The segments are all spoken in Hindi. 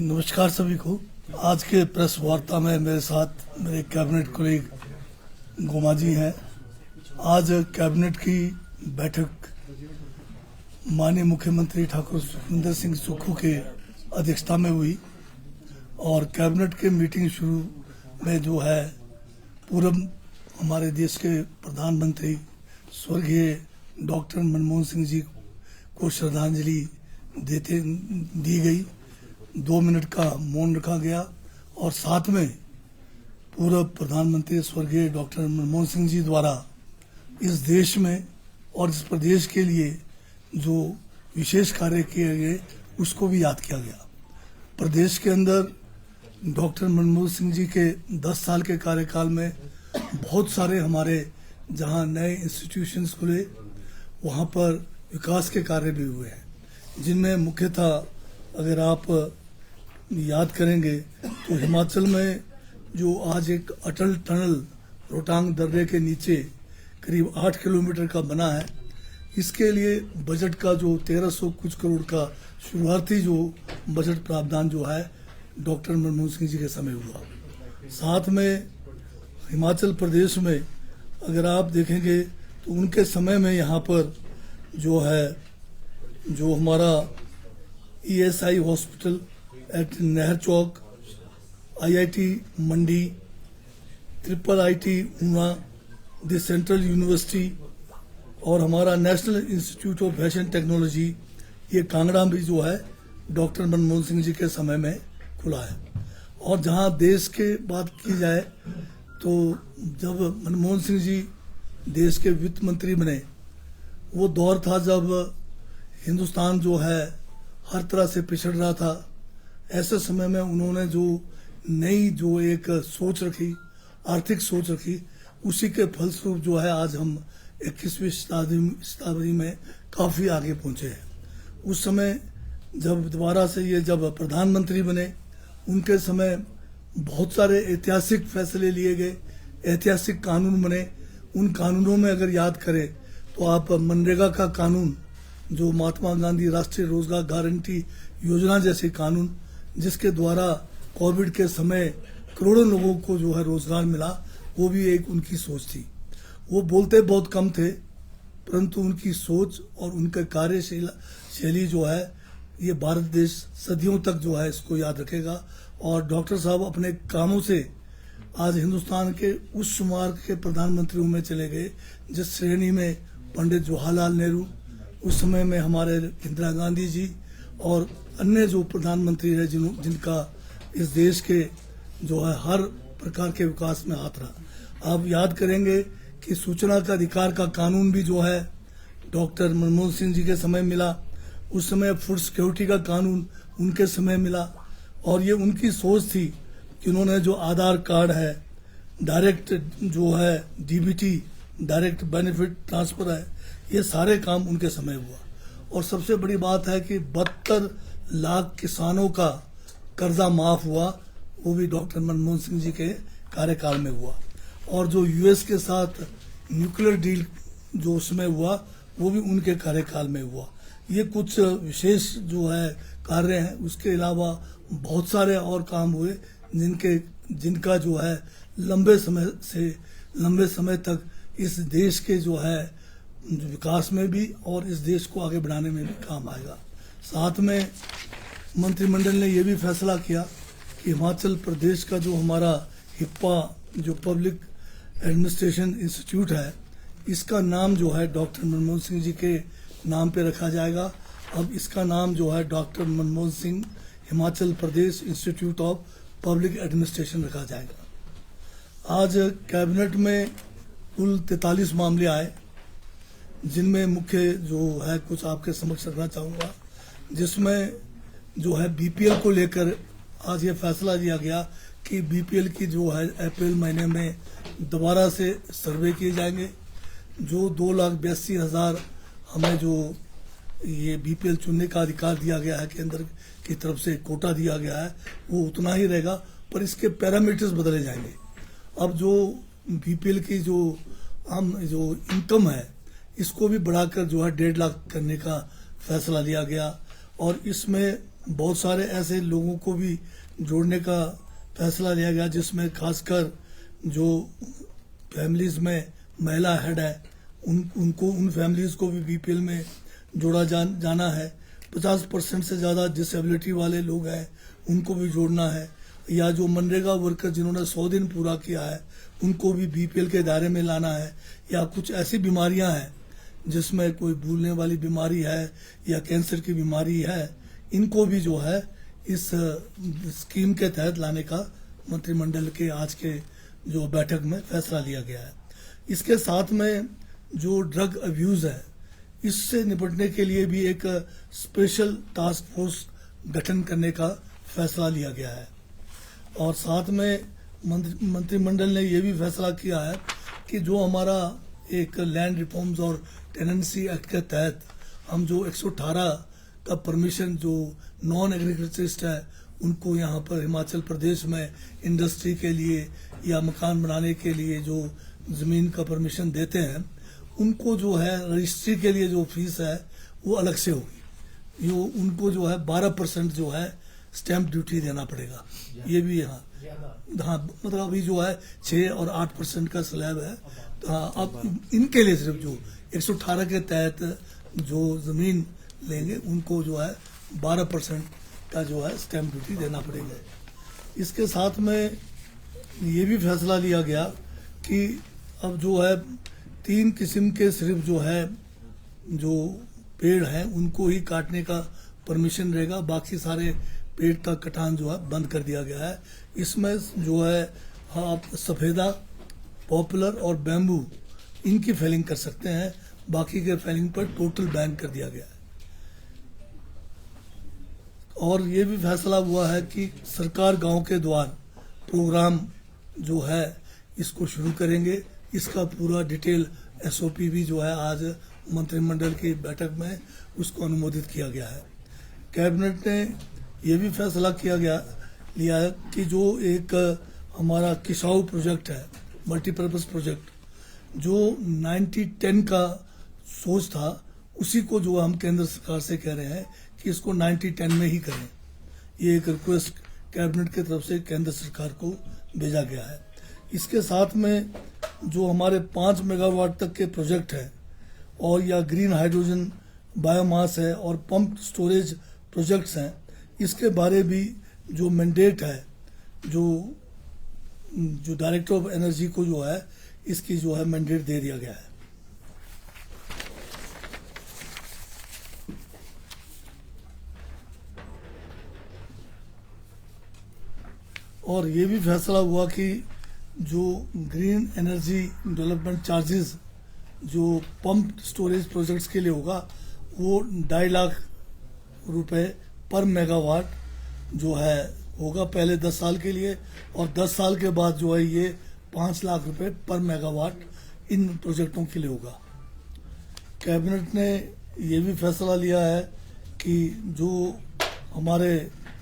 नमस्कार सभी को। आज के प्रेस वार्ता में मेरे साथ मेरे कैबिनेट कोलीग गोमा जी हैं। आज कैबिनेट की बैठक माननीय मुख्यमंत्री ठाकुर सुखविंदर सिंह सुक्खू के अध्यक्षता में हुई और कैबिनेट के मीटिंग शुरू में जो है पूर्व हमारे देश के प्रधानमंत्री स्वर्गीय डॉक्टर मनमोहन सिंह जी को श्रद्धांजलि दी गई। 2 मिनट का मौन रखा गया और साथ में पूर्व प्रधानमंत्री स्वर्गीय डॉक्टर मनमोहन सिंह जी द्वारा इस देश में और इस प्रदेश के लिए जो विशेष कार्य किए गए उसको भी याद किया गया। प्रदेश के अंदर डॉक्टर मनमोहन सिंह जी के 10 साल के कार्यकाल में बहुत सारे हमारे जहां नए इंस्टीट्यूशंस खुले वहां पर विकास के कार्य भी हुए हैं, जिनमें मुख्यतः अगर आप याद करेंगे तो हिमाचल में जो आज एक अटल टनल रोहतांग दर्रे के नीचे करीब 8 किलोमीटर का बना है, इसके लिए बजट का जो 1300 कुछ करोड़ का शुरुआती जो बजट प्रावधान जो है डॉक्टर मनमोहन सिंह जी के समय हुआ। साथ में हिमाचल प्रदेश में अगर आप देखेंगे तो उनके समय में यहाँ पर जो है जो हमारा ESI हॉस्पिटल एट नहर चौक, IIT Mandi, IIIT Una, the central university और हमारा national institute of fashion technology, ये कांगड़ा भी जो है डॉक्टर मनमोहन सिंह जी के समय में खुला है। और जहां देश के बात की जाए तो जब मनमोहन सिंह जी देश के वित्त मंत्री बने, वो दौर था जब हिंदुस्तान जो है हर तरह से पिछड़ रहा था। ऐसे समय में उन्होंने जो नई जो एक सोच रखी, आर्थिक सोच रखी, उसी के फलस्वरूप जो है आज हम 21वीं शताब्दी में काफी आगे पहुंचे हैं। उस समय जब दोबारा से ये जब प्रधानमंत्री बने, उनके समय बहुत सारे ऐतिहासिक फैसले लिए गए, ऐतिहासिक कानून बने। उन कानूनों में अगर याद करें तो आप मनरेगा का कानून, जो महात्मा गांधी राष्ट्रीय रोजगार गारंटी योजना जैसे कानून, जिसके द्वारा कोविड के समय करोड़ों लोगों को जो है रोजगार मिला, वो भी एक उनकी सोच थी। वो बोलते बहुत कम थे, परंतु उनकी सोच और उनका कार्यशैली जो है ये भारत देश सदियों तक जो है इसको याद रखेगा। और डॉक्टर साहब अपने कामों से आज हिंदुस्तान के उस शुमार के प्रधानमंत्रियों में चले गए जिस श्रेणी में पंडित जवाहरलाल नेहरू, उस समय में हमारे इंदिरा गांधी जी और अन्य जो प्रधानमंत्री है जिनका इस देश के जो है हर प्रकार के विकास में हाथ रहा। आप याद करेंगे कि सूचना का अधिकार का कानून भी जो है डॉक्टर मनमोहन सिंह जी के समय मिला। उस समय फूड सिक्योरिटी का कानून उनके समय मिला और ये उनकी सोच थी कि उन्होंने जो आधार कार्ड है, डायरेक्ट जो है DBT डायरेक्ट बेनिफिट ट्रांसफर है, ये सारे काम उनके समय हुआ। और सबसे बड़ी बात है कि 72 लाख किसानों का कर्जा माफ हुआ, वो भी डॉक्टर मनमोहन सिंह जी के कार्यकाल में हुआ। और जो US के साथ न्यूक्लियर डील जो उसमें हुआ, वो भी उनके कार्यकाल में हुआ। ये कुछ विशेष जो है कार्य हैं। उसके अलावा बहुत सारे और काम हुए जिनका जो है लंबे समय तक इस देश के जो है विकास में भी और इस देश को आगे बढ़ाने में भी काम आएगा। साथ में मंत्रिमंडल ने यह भी फैसला किया कि हिमाचल प्रदेश का जो हमारा हिप्पा जो पब्लिक एडमिनिस्ट्रेशन इंस्टीट्यूट है, इसका नाम जो है डॉक्टर मनमोहन सिंह जी के नाम पे रखा जाएगा। अब इसका नाम जो है doctor Manmohan Singh Himachal Pradesh institute of public administration रखा जाएगा। आज कैबिनेट में कुल 43 मामले आए, जिनमें मुख्य जो है कुछ आपके समक्ष रखना चाहूँगा, जिसमें जो है BPL को लेकर आज ये फैसला लिया गया कि BPL की जो है अप्रैल महीने में दोबारा से सर्वे किए जाएंगे। जो 2,82,000 हमें जो ये BPL चुनने का अधिकार दिया गया है, केंद्र की तरफ से कोटा दिया गया है, वो उतना ही रहेगा, पर इसके पैरामीटर्स बदले जाएंगे। अब जो BPL की जो इनकम है, इसको भी बढ़ाकर जो है 1.5 लाख करने का फैसला लिया गया। और इसमें बहुत सारे ऐसे लोगों को भी जोड़ने का फैसला लिया गया, जिसमें खासकर जो फैमिलीज में महिला हेड है उन फैमिलीज को भी बीपीएल में जोड़ा जाना है। 50% से ज़्यादा डिसेबिलिटी वाले लोग हैं उनको भी जोड़ना है, या जो मनरेगा वर्कर जिन्होंने 100 दिन पूरा किया है उनको भी बीपीएल के दायरे में लाना है। या कुछ ऐसी बीमारियां हैं जिसमें कोई भूलने वाली बीमारी है या कैंसर की बीमारी है, इनको भी जो है इस स्कीम के तहत लाने का मंत्रिमंडल के आज के जो बैठक में फैसला लिया गया है। इसके साथ में जो ड्रग अब्यूज है इससे निपटने के लिए भी एक स्पेशल टास्क फोर्स गठन करने का फैसला लिया गया है। और साथ में मंत्रिमंडल ने यह भी फैसला किया है कि जो हमारा एक लैंड रिफॉर्म्स और टेनेंसी एक्ट के तहत हम जो 118 का परमिशन जो नॉन एग्रीकल्चरिस्ट है उनको यहाँ पर हिमाचल प्रदेश में इंडस्ट्री के लिए या मकान बनाने के लिए जो ज़मीन का परमिशन देते हैं, उनको जो है रजिस्ट्री के लिए जो फीस है वो अलग से होगी। जो उनको जो है 12% जो है स्टैंप ड्यूटी देना पड़ेगा। ये भी हाँ मतलब अभी जो है 6 और 8% का स्लैब है। तो हाँ, अब इनके लिए सिर्फ जो 118 के तहत जो ज़मीन लेंगे उनको जो है 12% का जो है स्टैंप ड्यूटी देना पड़ेगा। इसके साथ में ये भी फैसला लिया गया कि अब जो है 3 किस्म के सिर्फ जो है जो पेड़ हैं उनको ही काटने का परमिशन रहेगा, बाकी सारे पेड़ का कटान जो है बंद कर दिया गया है। इसमें जो है आप सफ़ेदा, पॉपुलर और बैम्बू इनकी फेलिंग कर सकते हैं, बाकी के फेलिंग पर टोटल बैन कर दिया गया है। और ये भी फैसला हुआ है कि सरकार गांव के द्वार प्रोग्राम जो है इसको शुरू करेंगे। इसका पूरा डिटेल एसओपी भी जो है आज मंत्रिमंडल की बैठक में उसको अनुमोदित किया गया है। कैबिनेट ने यह भी फैसला लिया है कि जो एक हमारा किसाऊ प्रोजेक्ट है, मल्टीपर्पज़ प्रोजेक्ट, जो 90-10 का सोच था उसी को जो हम केंद्र सरकार से कह रहे हैं कि इसको 90-10 में ही करें। ये एक रिक्वेस्ट कैबिनेट की तरफ से केंद्र सरकार को भेजा गया है। इसके साथ में जो हमारे 5 मेगावाट तक के प्रोजेक्ट हैं और या ग्रीन हाइड्रोजन बायोमास है और पंप स्टोरेज प्रोजेक्ट्स हैं, इसके बारे भी जो मैंडेट है जो डायरेक्टर ऑफ एनर्जी को जो है इसकी जो है मैंडेट दे दिया गया है। और ये भी फैसला हुआ कि जो ग्रीन एनर्जी डेवलपमेंट चार्जेस जो पंप स्टोरेज प्रोजेक्ट्स के लिए होगा वो 2.5 लाख रुपए पर मेगावाट जो है होगा पहले 10 साल के लिए, और 10 साल के बाद जो है ये 5 लाख रुपए पर मेगावाट इन प्रोजेक्टों के लिए होगा। कैबिनेट ने ये भी फैसला लिया है कि जो हमारे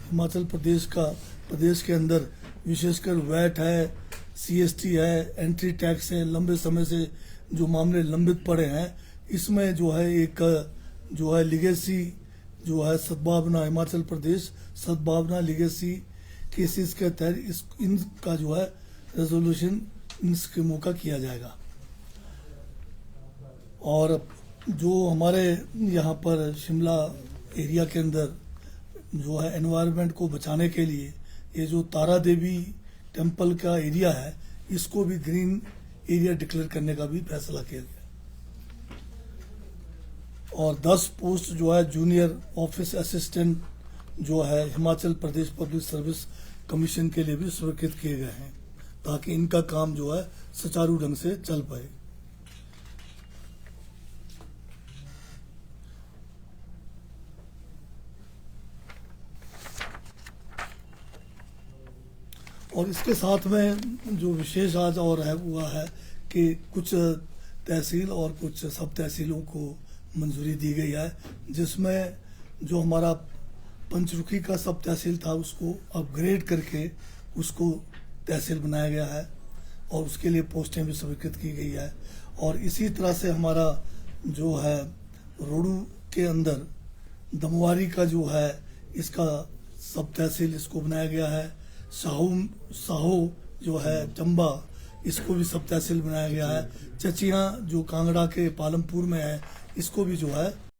हिमाचल प्रदेश के अंदर विशेषकर वैट है, सीएसटी है, एंट्री टैक्स है, लंबे समय से जो मामले लंबित पड़े हैं, इसमें जो है एक जो है लीगेसी जो है सद्भावना हिमाचल प्रदेश सद्भावना लीगेसी केसेस के तहत इनका जो है रेजोल्यूशन इन स्कीमों का किया जाएगा। और जो हमारे यहाँ पर शिमला एरिया के अंदर जो है एनवायरनमेंट को बचाने के लिए ये जो तारा देवी टेम्पल का एरिया है इसको भी ग्रीन एरिया डिक्लेयर करने का भी फैसला किया गया। और 10 पोस्ट जो है जूनियर ऑफिस असिस्टेंट जो है Himachal Pradesh public service commission के लिए भी स्वीकृत किए गए हैं, ताकि इनका काम जो है सुचारू ढंग से चल पाए। और इसके साथ में जो विशेष आज और है हुआ है कि कुछ तहसील और कुछ सब तहसीलों को मंजूरी दी गई है, जिसमें जो हमारा पंचरुखी का सब तहसील था उसको अपग्रेड करके उसको तहसील बनाया गया है और उसके लिए पोस्टें भी स्वीकृत की गई है। और इसी तरह से हमारा जो है रोडू के अंदर दमवारी का जो है इसका सब तहसील इसको बनाया गया है। साहो जो है चंबा, इसको भी सब तहसील बनाया गया है। चचिया जो कांगड़ा के पालमपुर में है, इसको भी जो है